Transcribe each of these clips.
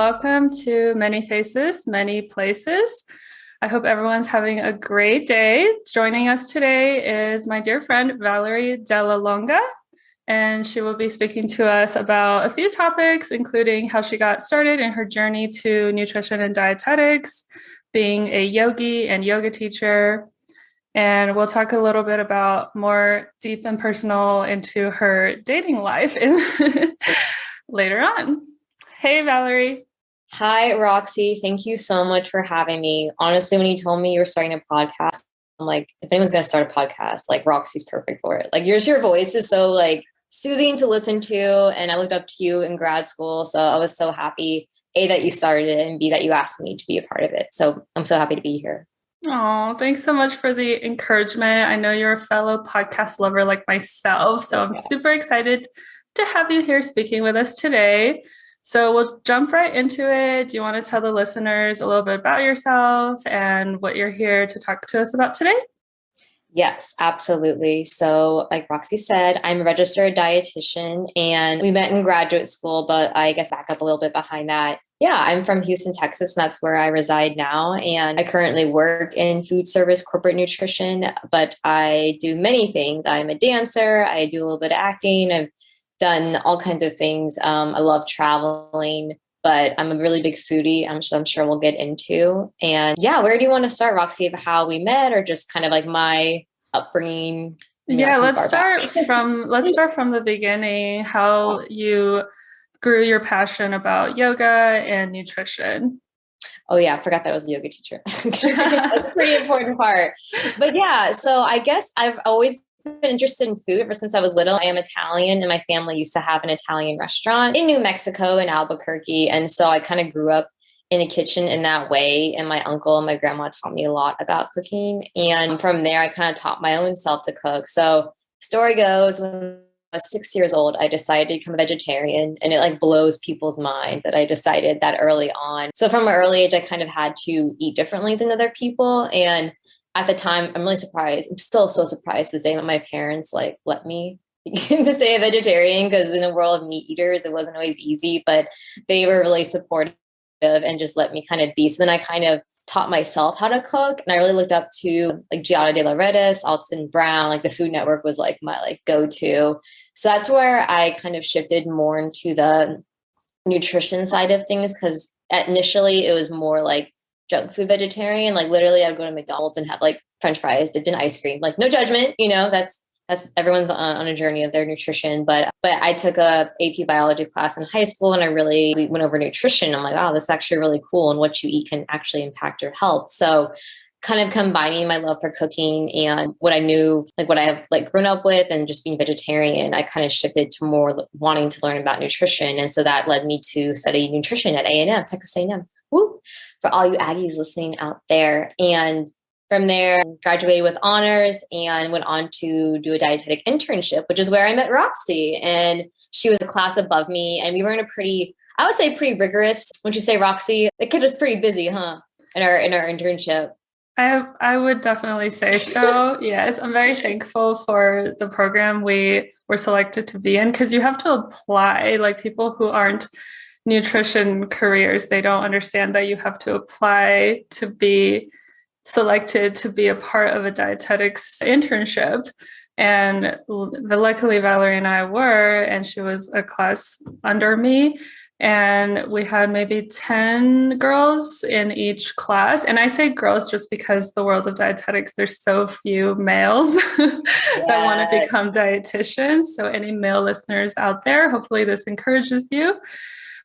welcome to Many Faces, Many Places. I hope everyone's having a great day. Joining us today is my dear friend, Valerie Della Longa, and she will be speaking to us about a few topics, including how she got started in her journey to nutrition and dietetics, being a yogi and yoga teacher. And we'll talk a little bit about more deep and personal into her dating life later on. Hey, Valerie. Hi, Roxy. Thank you so much for having me. Honestly, when you told me you were starting a podcast, I'm like, if anyone's going to start a podcast, like Roxy's perfect for it. Like your voice is so like soothing to listen to. And I looked up to you in grad school. So I was so happy, A, that you started it, and B, that you asked me to be a part of it. So I'm so happy to be here. Oh, thanks so much for the encouragement. I know you're a fellow podcast lover like myself. So I'm super excited to have you here speaking with us today. So we'll jump right into it. Do you want to tell the listeners a little bit about yourself and what you're here to talk to us about today? Yes, absolutely. So like Roxy said, I'm a registered dietitian and we met in graduate school, but I guess back up a little bit behind that. Yeah, I'm from Houston, Texas, and that's where I reside now. And I currently work in food service, corporate nutrition, but I do many things. I'm a dancer. I do a little bit of acting. I've done all kinds of things. I love traveling, but I'm a really big foodie. I'm sure we'll get into. And yeah, where do you want to start, Roxy, of how we met or just kind of like my upbringing? Yeah, let's start from the beginning, how you grew your passion about yoga and nutrition. Oh yeah, I forgot that I was a yoga teacher. That's a pretty important part. But yeah, so I guess I've always been interested in food ever since I was little. I am Italian and my family used to have an Italian restaurant in New Mexico in Albuquerque. And so I kind of grew up in a kitchen in that way. And my uncle and my grandma taught me a lot about cooking. And from there, I kind of taught my own self to cook. So story goes, when I was 6 years old, I decided to become a vegetarian, and it like blows people's minds that I decided that early on. So from an early age, I kind of had to eat differently than other people. And at the time, I'm really surprised. I'm still so surprised this day that my parents like let me stay a vegetarian, because in the world of meat eaters, it wasn't always easy, but they were really supportive and just let me kind of be. So then I kind of taught myself how to cook, and I really looked up to like Giada De Laurentiis, Alton Brown, like the Food Network was like my like go-to. So that's where I kind of shifted more into the nutrition side of things, because initially it was more like junk food vegetarian. Like literally I'd go to McDonald's and have like French fries dipped in ice cream. Like no judgment, that's everyone's on a journey of their nutrition. But I took a AP biology class in high school, and we went over nutrition. I'm like, oh, this is actually really cool. And what you eat can actually impact your health. So kind of combining my love for cooking and what I knew, like what I have like grown up with and just being vegetarian, I kind of shifted to more wanting to learn about nutrition. And so that led me to study nutrition at A&M, Texas A&M. Woo! For all you Aggies listening out there. And from there, graduated with honors and went on to do a dietetic internship, which is where I met Roxy. And she was a class above me. And we were in a pretty rigorous, wouldn't you say, Roxy? The kid was pretty busy, huh? In our internship. I would definitely say so. Yes, I'm very thankful for the program we were selected to be in, because you have to apply. Like people who aren't nutrition careers, they don't understand that you have to apply to be selected to be a part of a dietetics internship. And luckily Valerie and I were, and she was a class under me. And we had maybe 10 girls in each class. And I say girls just because the world of dietetics, there's so few males that want to become dietitians. So any male listeners out there, hopefully this encourages you.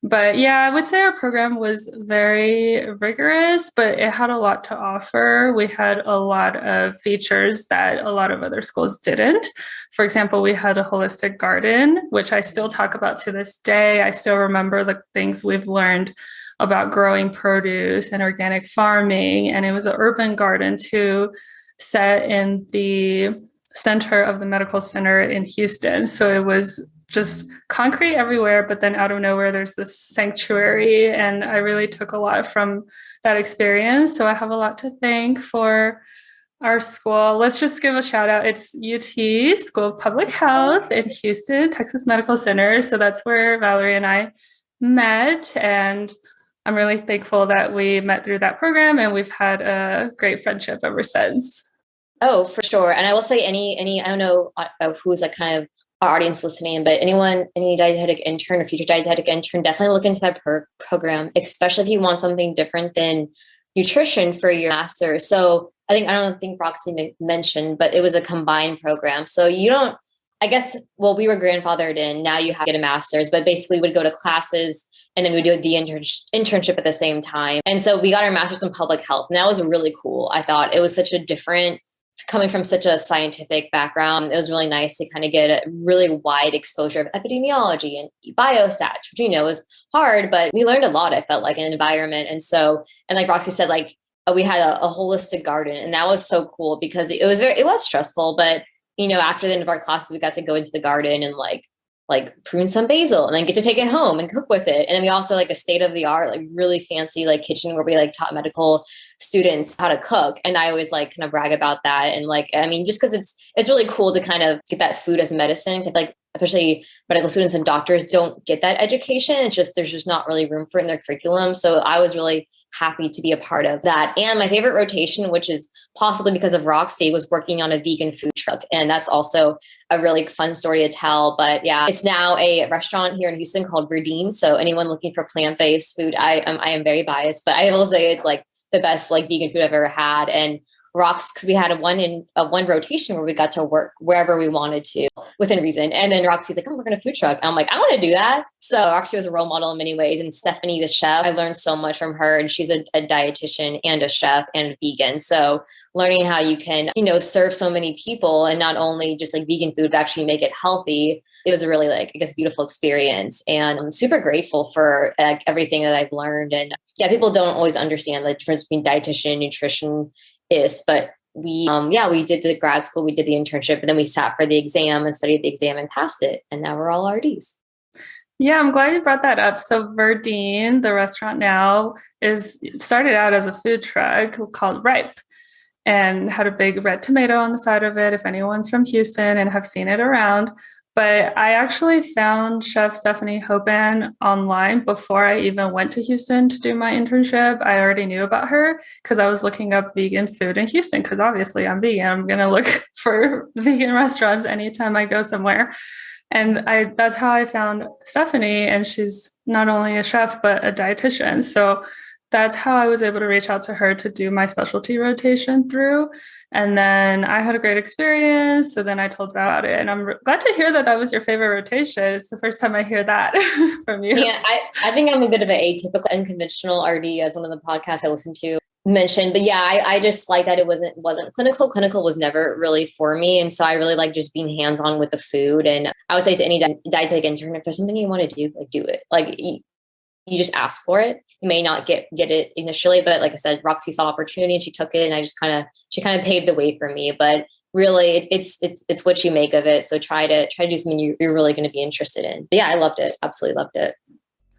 But yeah, I would say our program was very rigorous, but it had a lot to offer. We had a lot of features that a lot of other schools didn't. For example, we had a holistic garden, which I still talk about to this day. I still remember the things we've learned about growing produce and organic farming. And it was an urban garden too, set in the center of the medical center in Houston. So it was just concrete everywhere, but then out of nowhere, there's this sanctuary. And I really took a lot from that experience. So I have a lot to thank for our school. Let's just give a shout out. It's UT, School of Public Health in Houston, Texas Medical Center. So that's where Valerie and I met. And I'm really thankful that we met through that program, and we've had a great friendship ever since. Oh, for sure. And I will say I don't know who's like kind of our audience listening, but any dietetic intern or future dietetic intern, definitely look into that program, especially if you want something different than nutrition for your master's. So I don't think Roxy mentioned, but it was a combined program. So you don't, I guess, well, we were grandfathered in, now you have to get a master's, but basically would go to classes and then we would do the internship at the same time. And so we got our master's in public health, and that was really cool. I thought it was such a different, coming from such a scientific background, it was really nice to kind of get a really wide exposure of epidemiology and biostats, which, is hard, but we learned a lot. I felt like in an environment. And so, and like Roxy said, like we had a holistic garden, and that was so cool because it was stressful, but after the end of our classes, we got to go into the garden and like prune some basil and then get to take it home and cook with it. And then we also like a state of the art, like really fancy, like kitchen where we like taught medical students how to cook. And I always like kind of brag about that. And just cause it's really cool to kind of get that food as medicine. Like, especially medical students and doctors don't get that education. It's just, there's just not really room for it in their curriculum. So I was really happy to be a part of that. And my favorite rotation, which is possibly because of Roxy, was working on a vegan food truck. And that's also a really fun story to tell. But yeah, it's now a restaurant here in Houston called Verdine. So anyone looking for plant-based food, I am very biased, but I will say it's like the best like vegan food I've ever had. And Rox, because we had a one rotation where we got to work wherever we wanted to within reason. And then Roxy's like, oh, we're going to food truck. And I'm like, I want to do that. So Roxy was a role model in many ways. And Stephanie, the chef, I learned so much from her. And she's a dietitian and a chef and a vegan. So learning how you can, serve so many people and not only just like vegan food, but actually make it healthy. It was a really beautiful experience. And I'm super grateful for everything that I've learned. And yeah, people don't always understand the difference between dietitian and nutrition but we did the grad school, we did the internship, and then we sat for the exam and studied the exam and passed it. And now we're all RDs. Yeah, I'm glad you brought that up. So Verdine, the restaurant now, started out as a food truck called Ripe and had a big red tomato on the side of it, if anyone's from Houston and have seen it around. But I actually found Chef Stephanie Hoban online before I even went to Houston to do my internship. I already knew about her because I was looking up vegan food in Houston because obviously I'm vegan. I'm going to look for vegan restaurants anytime I go somewhere. And that's how I found Stephanie. And she's not only a chef, but a dietitian. So that's how I was able to reach out to her to do my specialty rotation through. And then I had a great experience. So then I told her about it. And I'm glad to hear that was your favorite rotation. It's the first time I hear that from you. Yeah, I think I'm a bit of an atypical, unconventional RD, as one of the podcasts I listened to mentioned. But yeah, I just like that it wasn't clinical. Clinical was never really for me. And so I really like just being hands-on with the food. And I would say to any dietetic intern, if there's something you want to do, like do it. Like you just ask for it. You may not get it initially, but like I said, Roxy saw opportunity and she took it, and she kind of paved the way for me. But really, it's what you make of it. So try to do something you're really going to be interested in. But yeah, I loved it. Absolutely loved it.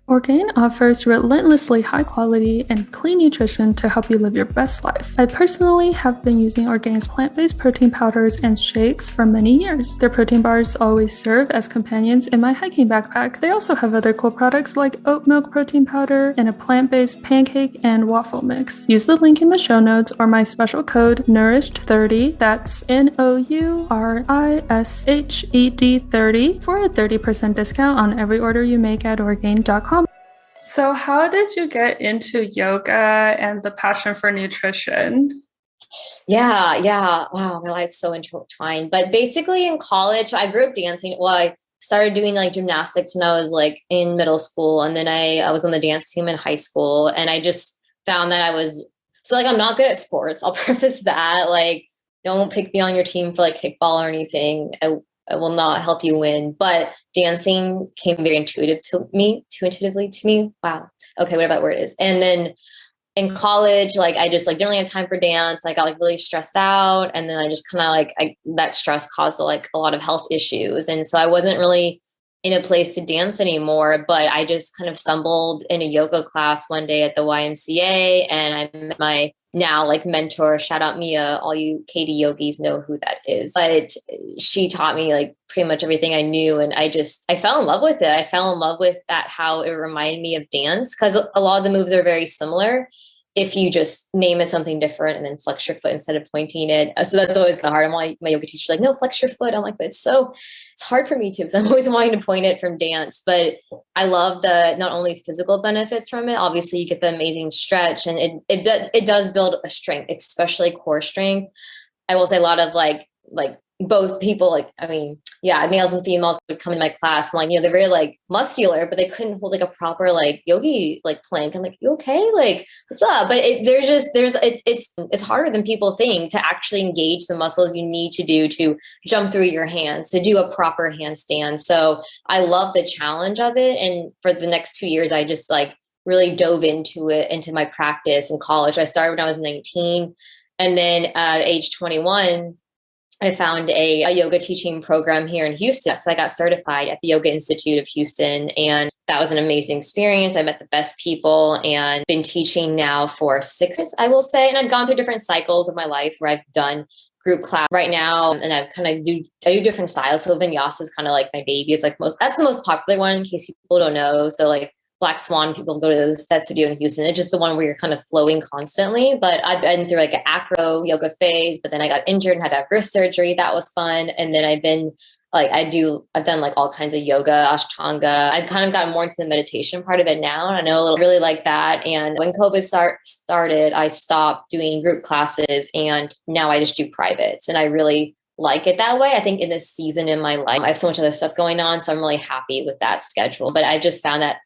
Orgain offers relentlessly high quality and clean nutrition to help you live your best life. I personally have been using Orgain's plant-based protein powders and shakes for many years. Their protein bars always serve as companions in my hiking backpack. They also have other cool products like oat milk protein powder and a plant-based pancake and waffle mix. Use the link in the show notes or my special code NOURISHED30, that's NOURISHED30, for a 30% discount on every order you make at Orgain.com. So how did you get into yoga and the passion for nutrition? Yeah. Wow, my life's so intertwined. But basically in college, I grew up dancing. Well, I started doing like gymnastics when I was like in middle school. And then I was on the dance team in high school. And I just found that I'm not good at sports. I'll preface that. Like, don't pick me on your team for like kickball or anything. I will not help you win. But dancing came very intuitively to me. Wow. Okay, whatever that word is. And then in college, like I just like didn't really have time for dance. I got like really stressed out. And then I just kind of that stress caused like a lot of health issues. And so I wasn't really in a place to dance anymore, but I just kind of stumbled in a yoga class one day at the YMCA, and I met my now like mentor, shout out Mia, all you Katie yogis know who that is. But she taught me like pretty much everything I knew, and I fell in love with it. I fell in love with that, how it reminded me of dance, because a lot of the moves are very similar if you just name it something different and then flex your foot instead of pointing it. So that's always kind of hard. I'm like, my yoga teacher's like, no, flex your foot. I'm like, but it's hard for me too, because I'm always wanting to point it from dance. But I love the not only physical benefits from it, obviously you get the amazing stretch, and it does build a strength, especially core strength. I will say a lot of like both people, like, I mean, yeah, males and females would come in my class, and like, they're very like muscular, but they couldn't hold like a proper like yogi like plank. I'm like, you okay? Like, what's up? But it's harder than people think to actually engage the muscles you need to do to jump through your hands, to do a proper handstand. So I love the challenge of it. And for the next 2 years, I just like really dove into it, into my practice in college. I started when I was 19, and then at age 21, I found a yoga teaching program here in Houston. So I got certified at the Yoga Institute of Houston, and that was an amazing experience. I met the best people and been teaching now for 6 years, I will say. And I've gone through different cycles of my life where I've done group class right now, and I do different styles. So vinyasa is kind of like my baby. It's like that's the most popular one, in case people don't know. So like Black Swan, people go to those, that studio in Houston. It's just the one where you're kind of flowing constantly. But I've been through like an acro yoga phase, but then I got injured and had to have wrist surgery. That was fun. And then I've been like, I've done like all kinds of yoga, Ashtanga. I've kind of gotten more into the meditation part of it now. And I know really like that. And when COVID started, I stopped doing group classes, and now I just do privates. And I really like it that way. I think in this season in my life, I have so much other stuff going on. So I'm really happy with that schedule. But I just found that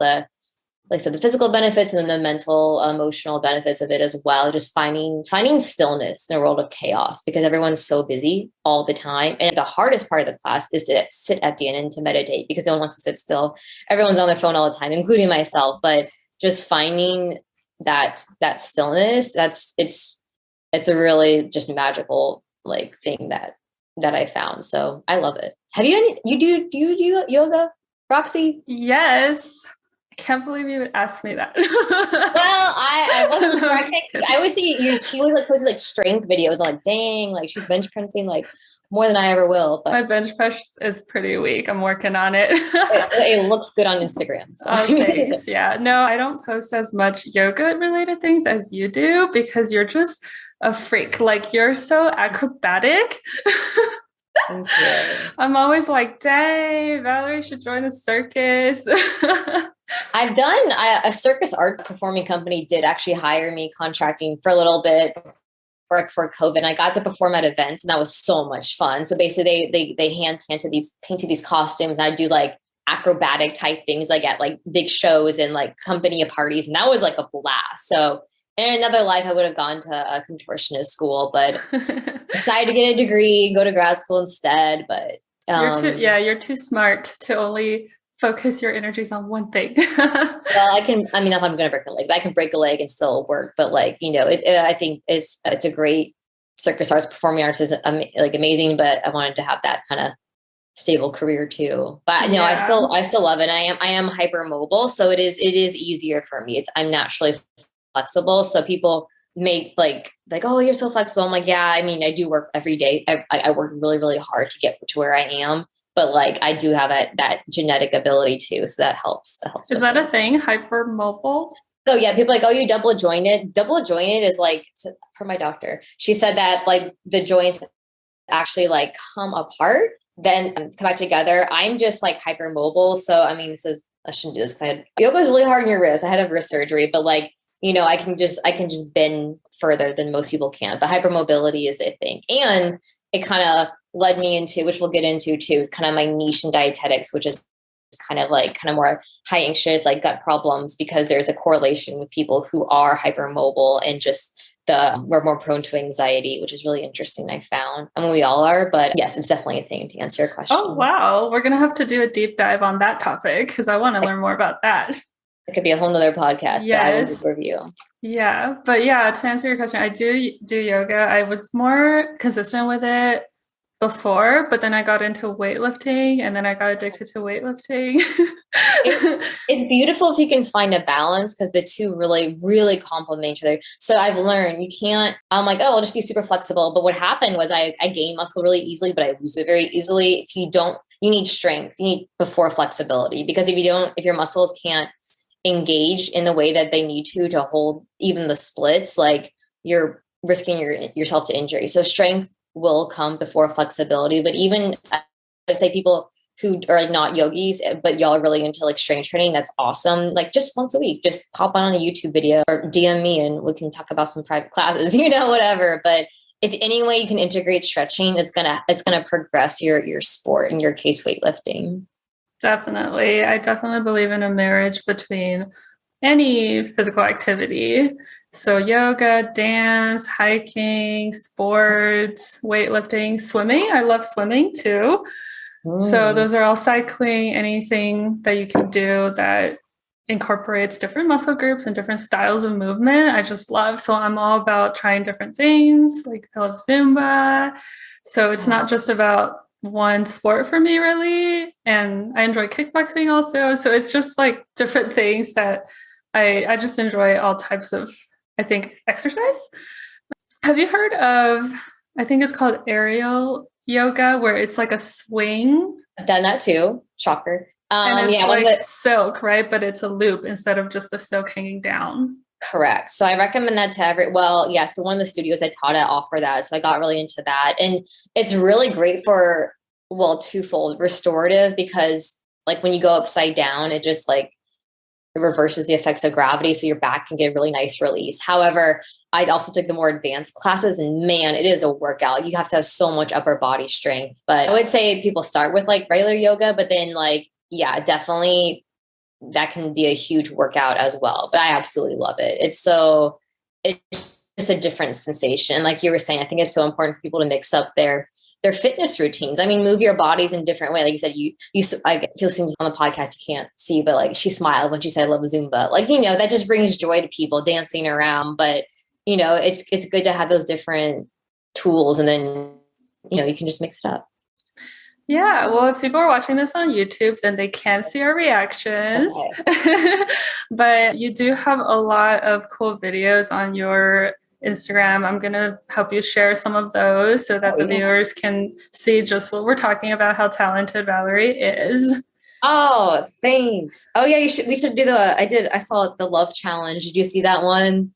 like I said, the physical benefits and then the mental, emotional benefits of it as well. Just finding stillness in a world of chaos, because everyone's so busy all the time. And the hardest part of the class is to sit at the end and to meditate, because no one wants to sit still. Everyone's on their phone all the time, including myself. But just finding that stillness, it's a really just magical like thing that I found. So I love it. Have you done? Do you do yoga, Roxy? Yes. I can't believe you would ask me that. Well, I wasn't sure. I always see you. She always like posts like strength videos. I'm like, dang, like she's bench pressing like more than I ever will. But my bench press is pretty weak. I'm working on it. it looks good on Instagram. So. Oh, thanks. Yeah. No, I don't post as much yoga related things as you do, because you're just a freak. Like, you're so acrobatic. Thank you. I'm always like, dang, Valerie should join the circus. I've done a circus art performing company did actually hire me contracting for a little bit for COVID. And I got to perform at events, and that was so much fun. So basically they hand painted these costumes. And I do like acrobatic type things like at like big shows and like company parties. And that was like a blast. So in another life, I would have gone to a contortionist school, but decided to get a degree, go to grad school instead. But you're too smart to only focus your energies on one thing. Well, if I'm going to break a leg, but I can break a leg and still work. But like, I think it's a great circus arts, performing arts is like amazing, but I wanted to have that kind of stable career too. But no, I still love it. I am hypermobile. So it is easier for me. I'm naturally flexible. So people make like, oh, you're so flexible. I'm like, yeah, I do work every day. I work really, really hard to get to where I am. But like, I do have that genetic ability too. So that helps. Is that a thing? Hypermobile? So yeah, people are like, oh, you double jointed. Double jointed is like, per my doctor, she said that like the joints actually like come apart, then come back together. I'm just like hypermobile. So I shouldn't do this because yoga is really hard on your wrist. I had a wrist surgery, but like, I can just bend further than most people can. But hypermobility is a thing. And it kind of led me into, which we'll get into too, is kind of my niche in dietetics, which is kind of more high anxious, like gut problems, because there's a correlation with people who are hypermobile and just we're more prone to anxiety, which is really interesting. I found, we all are, but yes, it's definitely a thing to answer your question. Oh, wow. We're going to have to do a deep dive on that topic, because I want to learn more about that. It could be a whole nother podcast. Yes. But I will review. Yeah. But yeah, to answer your question, I do yoga. I was more consistent with it before, but then I got into weightlifting and then I got addicted to weightlifting. It's beautiful if you can find a balance because the two really, really complement each other. So I've learned I'm like, oh, I'll just be super flexible. But what happened was I gain muscle really easily, but I lose it very easily. If you don't, you need strength, you need before flexibility, because if your muscles can't engage in the way that they need to hold even the splits, like you're risking yourself to injury. So strength will come before flexibility. But even I say people who are like not yogis, but y'all are really into like strength training, that's awesome. Like just once a week, just pop on a YouTube video or DM me and we can talk about some private classes, whatever. But if any way you can integrate stretching, it's gonna progress your sport, in your case, weightlifting. Definitely. I definitely believe in a marriage between any physical activity. So yoga, dance, hiking, sports, weightlifting, swimming. I love swimming too. So those are all cycling, anything that you can do that incorporates different muscle groups and different styles of movement. I just love. So I'm all about trying different things. Like I love Zumba. So it's not just about one sport for me really. And I enjoy kickboxing also. So it's just like different things that I just enjoy all types of, I think, exercise. Have you heard of, I think it's called aerial yoga, where it's like a swing? I've done that too. Shocker. And it's like silk, right? But it's a loop instead of just the silk hanging down. Correct. So I recommend that to so one of the studios I taught at offer that. So I got really into that. And it's really great for, twofold, restorative, because like when you go upside down, it just like it reverses the effects of gravity. So your back can get a really nice release. However, I also took the more advanced classes and man, it is a workout. You have to have so much upper body strength. But I would say people start with like regular yoga, but then definitely that can be a huge workout as well. But I absolutely love it. It's just a different sensation. Like you were saying, I think it's so important for people to mix up their fitness routines. I mean, move your bodies in different ways. Like you said, if you're listening on the podcast, you can't see, but like she smiled when she said, I love Zumba. Like, that just brings joy to people dancing around. But, it's good to have those different tools and then, you can just mix it up. Yeah, well, if people are watching this on YouTube, then they can see our reactions. Okay. But you do have a lot of cool videos on your Instagram. I'm going to help you share some of those so that the viewers can see just what we're talking about, how talented Valerie is. Oh, thanks. Oh yeah, we should do I saw the love challenge. Did you see that one?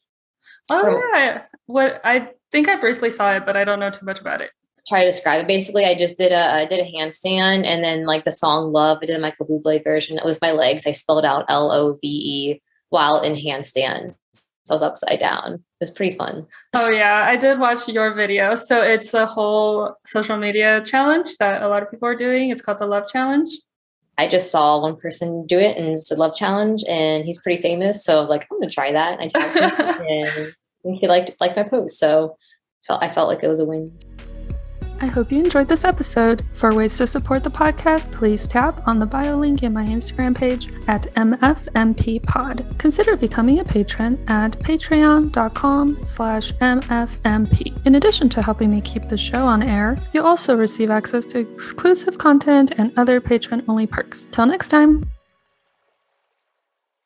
Oh yeah. I think I briefly saw it, but I don't know too much about it. Try to describe it. Basically, I just did a handstand, and then like the song Love, I did a Michael Bublé version with my legs. I spelled out LOVE while in handstand. So I was upside down. It was pretty fun. Oh yeah, I did watch your video. So it's a whole social media challenge that a lot of people are doing. It's called the Love Challenge. I just saw one person do it and it's a love challenge, and he's pretty famous. So I was like, I'm gonna try that. And I tagged him and he liked my post. So I felt like it was a win. I hope you enjoyed this episode. For ways to support the podcast, please tap on the bio link in my Instagram page at MFMP pod. Consider becoming a patron at patreon.com/MFMP. In addition to helping me keep the show on air, you'll also receive access to exclusive content and other patron-only perks. Till next time.